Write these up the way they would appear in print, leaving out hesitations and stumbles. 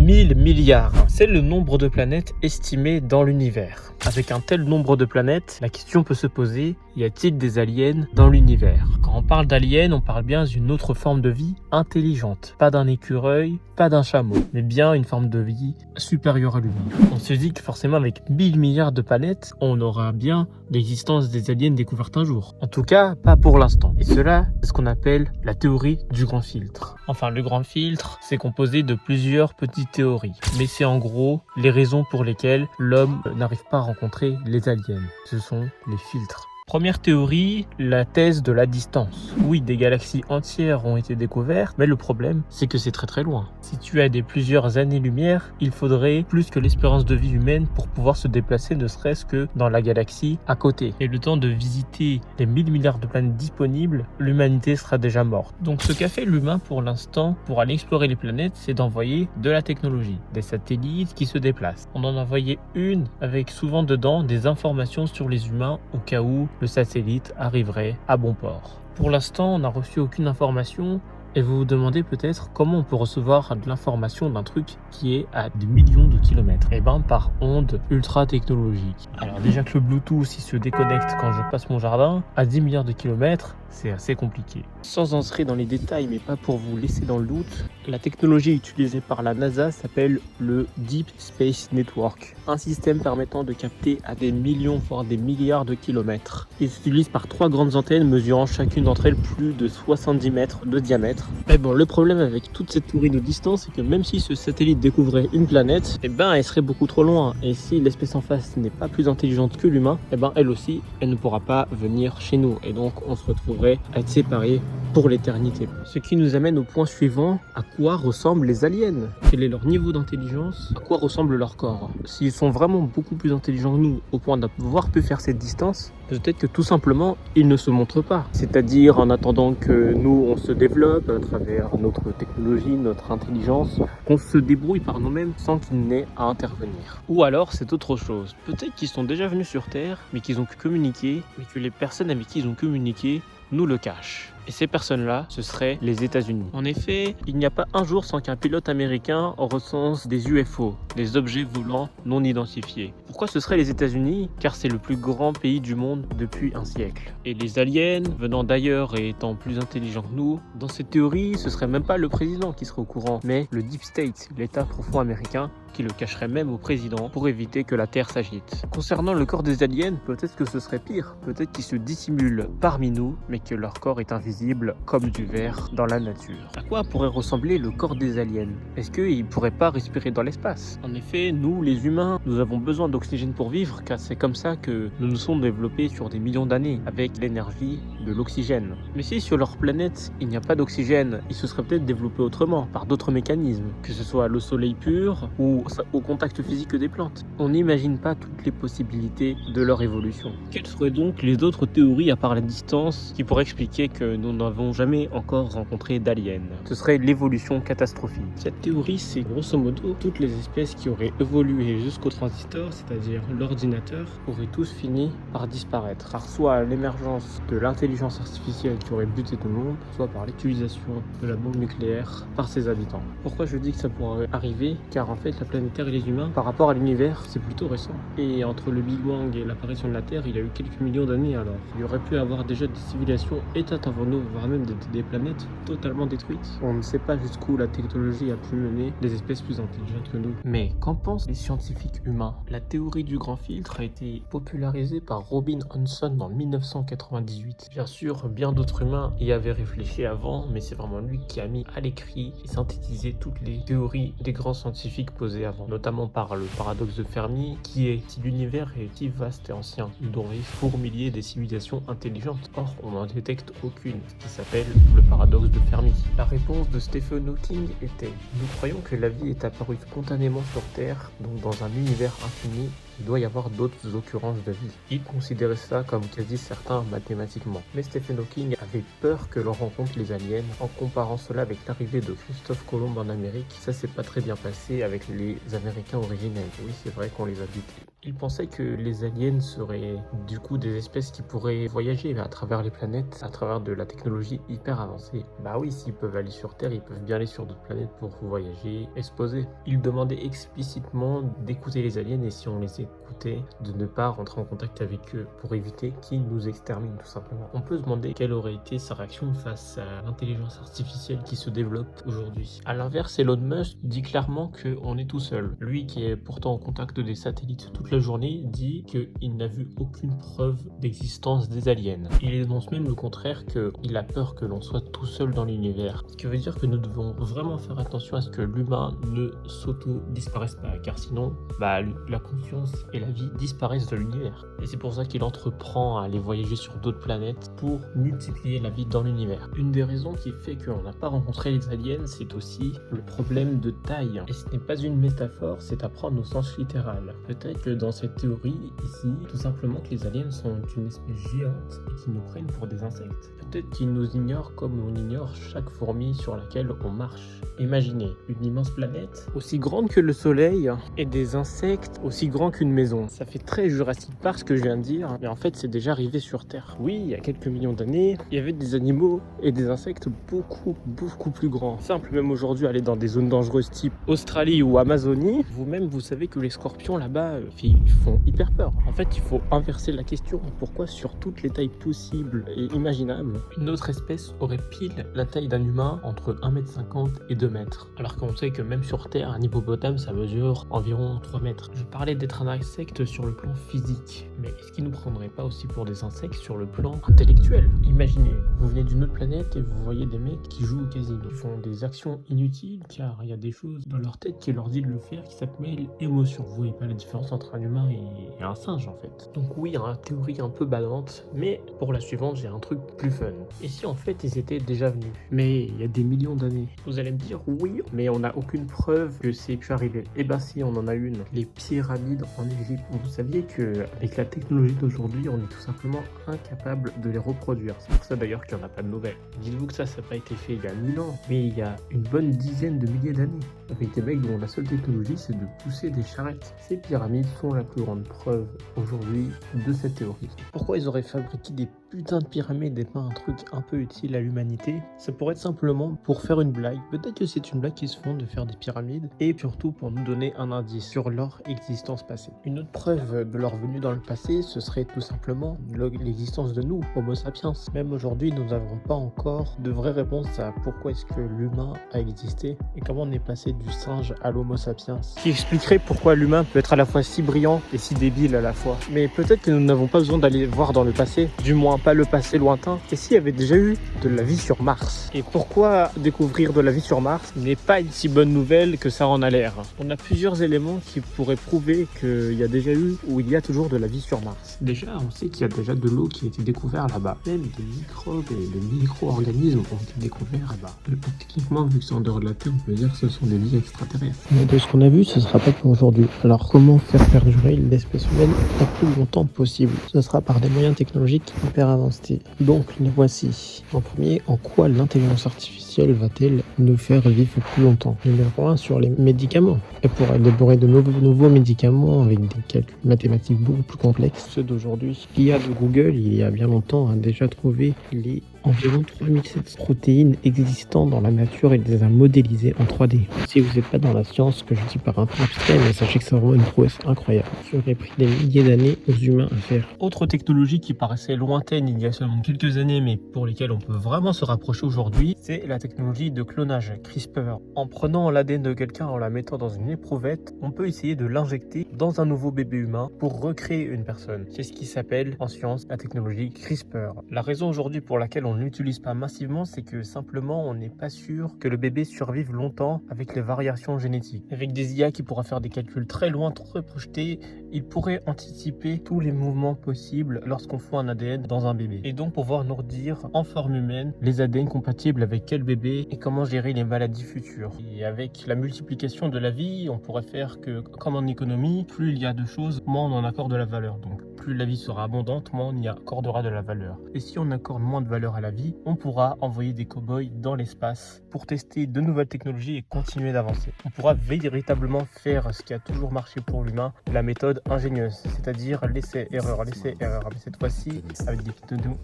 1000 milliards. C'est le nombre de planètes estimé dans l'univers. Avec un tel nombre de planètes, la question peut se poser, y a-t-il des aliens dans l'univers? Quand on parle d'aliens, on parle bien d'une autre forme de vie intelligente. Pas d'un écureuil, pas d'un chameau, mais bien une forme de vie supérieure à l'humain. On se dit que forcément avec 1000 milliards de planètes, on aura bien l'existence des aliens découvertes un jour. En tout cas, pas pour l'instant. Et cela, c'est ce qu'on appelle la théorie du grand filtre. Enfin, le grand filtre, c'est composé de plusieurs petites théories. Mais c'est en gros les raisons pour lesquelles l'homme n'arrive pas à rencontrer les aliens. Ce sont les filtres. Première théorie, la thèse de la distance. Oui, des galaxies entières ont été découvertes, mais le problème, c'est que c'est très très loin. Situé à plusieurs années-lumière, il faudrait plus que l'espérance de vie humaine pour pouvoir se déplacer ne serait-ce que dans la galaxie à côté. Et le temps de visiter les 1000 milliards de planètes disponibles, l'humanité sera déjà morte. Donc ce qu'a fait l'humain pour l'instant, pour aller explorer les planètes, c'est d'envoyer de la technologie, des satellites qui se déplacent. On en a envoyé une avec souvent dedans des informations sur les humains au cas où le satellite arriverait à bon port. Pour l'instant, on n'a reçu aucune information et vous vous demandez peut-être comment on peut recevoir de l'information d'un truc qui est à des millions de kilomètres. Et bien par onde ultra technologique. Alors déjà que le Bluetooth il se déconnecte quand je passe mon jardin, à 10 milliards de kilomètres, c'est assez compliqué. Sans entrer dans les détails, mais pas pour vous laisser dans le doute, la technologie utilisée par la NASA s'appelle le Deep Space Network, un système permettant de capter à des millions, voire des milliards de kilomètres. Il s'utilise par 3 grandes antennes mesurant chacune d'entre elles plus de 70 mètres de diamètre. Mais bon, le problème avec toute cette théorie de distance, c'est que même si ce satellite découvrait une planète, elle serait beaucoup trop loin. Et si l'espèce en face n'est pas plus intelligente que l'humain, elle aussi, elle ne pourra pas venir chez nous. Et donc, on se retrouverait à être séparés pour l'éternité. Ce qui nous amène au point suivant, à quoi ressemblent les aliens? Quel est leur niveau d'intelligence? À quoi ressemble leur corps? S'ils sont vraiment beaucoup plus intelligents que nous, au point d'avoir pu faire cette distance, peut-être que tout simplement, ils ne se montrent pas. C'est-à-dire en attendant que nous, on se développe à travers notre technologie, notre intelligence, qu'on se débrouille par nous-mêmes sans qu'ils n'aient à intervenir. Ou alors, c'est autre chose. Peut-être qu'ils sont déjà venus sur Terre, mais qu'ils ont pu communiquer, mais que les personnes avec qui ils ont communiqué nous le cachent. Et ces personnes-là, ce seraient les États-Unis. En effet, il n'y a pas un jour sans qu'un pilote américain recense des UFO, des objets volants non identifiés. Pourquoi ce seraient les États-Unis? Car c'est le plus grand pays du monde depuis un siècle. Et les aliens, venant d'ailleurs et étant plus intelligents que nous, dans cette théorie, ce serait même pas le président qui serait au courant, mais le Deep State, l'État profond américain, qui le cacherait même au président pour éviter que la Terre s'agite. Concernant le corps des aliens, peut-être que ce serait pire. Peut-être qu'ils se dissimulent parmi nous, mais que leur corps est invisible comme du verre dans la nature. À quoi pourrait ressembler le corps des aliens? Est-ce qu'ils ne pourraient pas respirer dans l'espace? En effet, nous, les humains, nous avons besoin d'oxygène pour vivre, car c'est comme ça que nous nous sommes développés sur des millions d'années, avec l'énergie de l'oxygène. Mais si sur leur planète, il n'y a pas d'oxygène, ils se seraient peut-être développés autrement, par d'autres mécanismes, que ce soit le soleil pur ou au contact physique des plantes. On n'imagine pas toutes les possibilités de leur évolution. Quelles seraient donc les autres théories à part la distance qui pourraient expliquer que nous n'avons jamais encore rencontré d'aliens? Ce serait l'évolution catastrophique. Cette théorie, c'est grosso modo toutes les espèces qui auraient évolué jusqu'au transistor, c'est-à-dire l'ordinateur, auraient tous fini par disparaître. Car soit à l'émergence de l'intelligence artificielle qui aurait buté tout le monde, soit par l'utilisation de la bombe nucléaire par ses habitants. Pourquoi je dis que ça pourrait arriver? Car en fait, la planète Terre et les humains, par rapport à l'univers, c'est plutôt récent. Et entre le Big Bang et l'apparition de la Terre, il y a eu quelques millions d'années alors. Il y aurait pu avoir déjà des civilisations éteintes avant nous, voire même des planètes totalement détruites. On ne sait pas jusqu'où la technologie a pu mener des espèces plus intelligentes que nous. Mais qu'en pensent les scientifiques humains? La théorie du grand filtre a été popularisée par Robin Hanson en 1998. Bien sûr, bien d'autres humains y avaient réfléchi avant, mais c'est vraiment lui qui a mis à l'écrit et synthétisé toutes les théories des grands scientifiques posées avant, notamment par le paradoxe de Fermi, qui est si l'univers est si vaste et ancien, il devrait fourmiller des civilisations intelligentes. Or, on n'en détecte aucune, ce qui s'appelle le paradoxe de Fermi. La réponse de Stephen Hawking était: nous croyons que la vie est apparue spontanément sur Terre, donc dans un univers infini, il doit y avoir d'autres occurrences de vie. Il considérait ça comme quasi certain mathématiquement. Mais Stephen Hawking avait peur que l'on rencontre les aliens en comparant cela avec l'arrivée de Christophe Colomb en Amérique. Ça s'est pas très bien passé avec les Américains originels. Oui, c'est vrai qu'on les a butés. Il pensait que les aliens seraient du coup des espèces qui pourraient voyager à travers les planètes, à travers de la technologie hyper avancée. Bah oui, s'ils peuvent aller sur Terre, ils peuvent bien aller sur d'autres planètes pour voyager et se poser. Il demandait explicitement d'écouter les aliens et si on les écoutait, de ne pas rentrer en contact avec eux pour éviter qu'ils nous exterminent tout simplement. On peut se demander quelle aurait été sa réaction face à l'intelligence artificielle qui se développe aujourd'hui. A l'inverse, Elon Musk dit clairement qu'on est tout seul. Lui qui est pourtant en contact des satellites toute la journée dit qu'il n'a vu aucune preuve d'existence des aliens. Il énonce même le contraire, qu'il a peur que l'on soit tout seul dans l'univers. Ce qui veut dire que nous devons vraiment faire attention à ce que l'humain ne s'auto-disparaisse pas, car sinon, la conscience et la vie disparaissent de l'univers. Et c'est pour ça qu'il entreprend à aller voyager sur d'autres planètes pour multiplier la vie dans l'univers. Une des raisons qui fait qu'on n'a pas rencontré les aliens, c'est aussi le problème de taille. Et ce n'est pas une métaphore, c'est à prendre au sens littéral. Peut-être que dans cette théorie ici, tout simplement que les aliens sont une espèce géante et qu'ils nous prennent pour des insectes. Peut-être qu'ils nous ignorent comme on ignore chaque fourmi sur laquelle on marche. Imaginez une immense planète aussi grande que le soleil et des insectes aussi grands qu'une maison. Ça fait très Jurassic Park ce que je viens de dire, mais en fait c'est déjà arrivé sur Terre. Oui, il y a quelques millions d'années, il y avait des animaux et des insectes beaucoup plus grands. Simple, même aujourd'hui, aller dans des zones dangereuses type Australie ou Amazonie, vous-même vous savez que les scorpions là-bas ils font hyper peur. En fait, il faut inverser la question. Pourquoi sur toutes les tailles possibles et imaginables, une autre espèce aurait pile la taille d'un humain entre 1,50 m et 2 mètres, alors qu'on sait que même sur Terre, un hippopotame ça mesure environ 3 mètres. Je parlais d'être un insecte sur le plan physique, mais est-ce qu'il nous prendrait pas aussi pour des insectes sur le plan intellectuel? Imaginez, vous venez d'une autre planète et vous voyez des mecs qui jouent au casino. Ils font des actions inutiles car il y a des choses dans leur tête qui leur dit de le faire qui s'appelle émotion. Vous voyez pas la différence entre un humain et un singe en fait. Donc oui, une théorie un peu badante, mais pour la suivante, j'ai un truc plus fun. Et si en fait ils étaient déjà venus, mais il y a des millions d'années? Vous allez me dire oui, mais on n'a aucune preuve que c'est pu arriver. Eh ben si, on en a une. Les pyramides en Égypte. Vous saviez que avec la technologie d'aujourd'hui, on est tout simplement incapable de les reproduire. C'est pour ça d'ailleurs qu'il n'y en a pas de nouvelles. Dites-vous que ça n'a pas été fait il y a 1000 ans, mais il y a une bonne dizaine de milliers d'années. Avec des mecs dont la seule technologie c'est de pousser des charrettes. Ces pyramides sont la plus grande preuve aujourd'hui de cette théorie. Pourquoi ils auraient fabriqué des putains de pyramides et pas un truc un peu utile à l'humanité? Ça pourrait être simplement pour faire une blague. Peut-être que c'est une blague qui se font de faire des pyramides et surtout pour nous donner un indice sur leur existence passée. Une autre preuve de leur venue dans le passé, ce serait tout simplement l'existence de nous, Homo sapiens. Même aujourd'hui, nous n'avons pas encore de vraies réponses à pourquoi est-ce que l'humain a existé et comment on est passé du singe à l'Homo sapiens. Ce qui expliquerait pourquoi l'humain peut être à la fois si brillant et si débile à la fois. Mais peut-être que nous n'avons pas besoin d'aller voir dans le passé, du moins pas le passé lointain. Et s'il y avait déjà eu de la vie sur Mars? Et pourquoi découvrir de la vie sur Mars n'est pas une si bonne nouvelle que ça en a l'air? On a plusieurs éléments qui pourraient prouver qu'il y a déjà eu ou il y a toujours de la vie sur Mars. Déjà, on sait qu'il y a déjà de l'eau qui a été découverte là-bas. Même des microbes et de micro-organismes ont été découverts là-bas. Techniquement, vu que c'est en dehors de la Terre, on peut dire que ce sont des vies extraterrestres. Mais de ce qu'on a vu, ce sera pas pour aujourd'hui. Alors comment faire perdurer l'espèce humaine le plus longtemps possible? Ce sera par des moyens technologiques hyper avancés. Donc les voici. En premier, en quoi l'intelligence artificielle va-t-elle nous faire vivre plus longtemps? Numéro 1, sur les médicaments. Et pour élaborer de nouveaux médicaments avec des calculs mathématiques beaucoup plus complexes, ceux d'aujourd'hui. L'IA de Google, il y a bien longtemps, a déjà trouvé les environ 3700 protéines existantes dans la nature et les a modélisées en 3D. Si vous n'êtes pas dans la science, ce que je dis par un peu abstrait, mais sachez que c'est vraiment une prouesse incroyable. Ça aurait pris des milliers d'années aux humains à faire. Autre technologie qui paraissait lointaine il y a seulement quelques années, mais pour lesquelles on peut vraiment se rapprocher aujourd'hui, c'est la technologie de clonage, CRISPR. En prenant l'ADN de quelqu'un, en la mettant dans une éprouvette, on peut essayer de l'injecter dans un nouveau bébé humain pour recréer une personne. C'est ce qui s'appelle en science la technologie CRISPR. La raison aujourd'hui pour laquelle on ne l'utilise pas massivement, c'est que simplement on n'est pas sûr que le bébé survive longtemps avec les variations génétiques. Avec des IA qui pourra faire des calculs très loin, très projetés, il pourrait anticiper tous les mouvements possibles lorsqu'on fout un ADN dans un bébé. Et donc pouvoir nous redire en forme humaine les ADN compatibles avec quel bébé et comment gérer les maladies futures. Et avec la multiplication de la vie, on pourrait faire que, comme en économie, plus il y a de choses, moins on en accorde de la valeur. Donc plus la vie sera abondante, moins on y accordera de la valeur. Et si on accorde moins de valeur à la vie, on pourra envoyer des cow-boys dans l'espace pour tester de nouvelles technologies et continuer d'avancer. On pourra véritablement faire ce qui a toujours marché pour l'humain, la méthode ingénieuse, c'est-à-dire l'essai-erreur, mais cette fois-ci avec des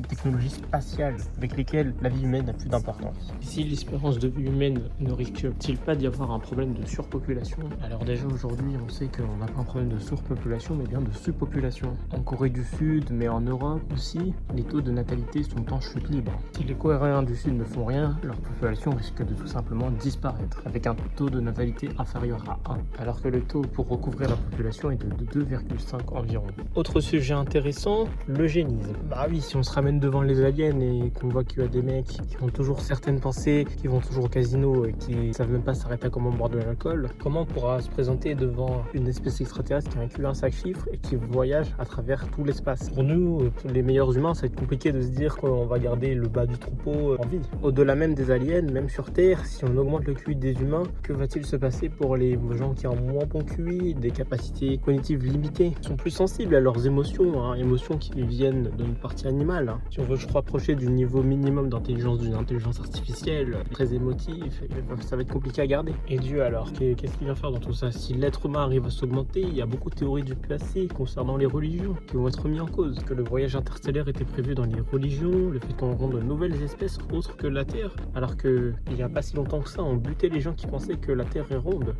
technologies spatiales avec lesquelles la vie humaine n'a plus d'importance. Si l'espérance de vie humaine ne risque-t-il pas d'y avoir un problème de surpopulation? Alors déjà aujourd'hui on sait qu'on n'a pas un problème de surpopulation mais bien de subpopulation. En Corée du Sud mais en Europe aussi, les taux de natalité sont en chute libre. Si les Coréens du Sud ne font rien, leur population risque de tout simplement disparaître avec un taux de natalité inférieur à 1 alors que le taux pour recouvrir la population est de 2,5 environ. Autre sujet intéressant, l'eugénisme. Bah oui, si on se ramène devant les aliens et qu'on voit qu'il y a des mecs qui ont toujours certaines pensées, qui vont toujours au casino et qui savent même pas s'arrêter à comment boire de l'alcool, comment on pourra se présenter devant une espèce extraterrestre qui inclut un sac chiffre et qui voyage à travers tout l'espace? Pour nous, les meilleurs humains, ça va être compliqué de se dire qu'on va garder le bas du troupeau en vie. Au-delà même des aliens, même sur Terre, si on augmente le QI des humains, que va-t-il se passer pour les gens qui ont moins bon QI, des capacités cognitives limitées, sont plus sensibles à leurs émotions, émotions qui viennent d'une partie animale. Si on veut se rapprocher du niveau minimum d'intelligence d'une intelligence artificielle, très émotif, ça va être compliqué à garder. Et Dieu alors, qu'est-ce qu'il vient faire dans tout ça? Si l'être humain arrive à s'augmenter, il y a beaucoup de théories du passé concernant les religions qui vont être mises en cause. Que le voyage interstellaire était prévu dans les religions, le fait qu'on rencontre de nouvelles espèces autres que la Terre, alors qu'il n'y a pas si longtemps que ça, on butait les gens qui pensaient que la Terre est ronde.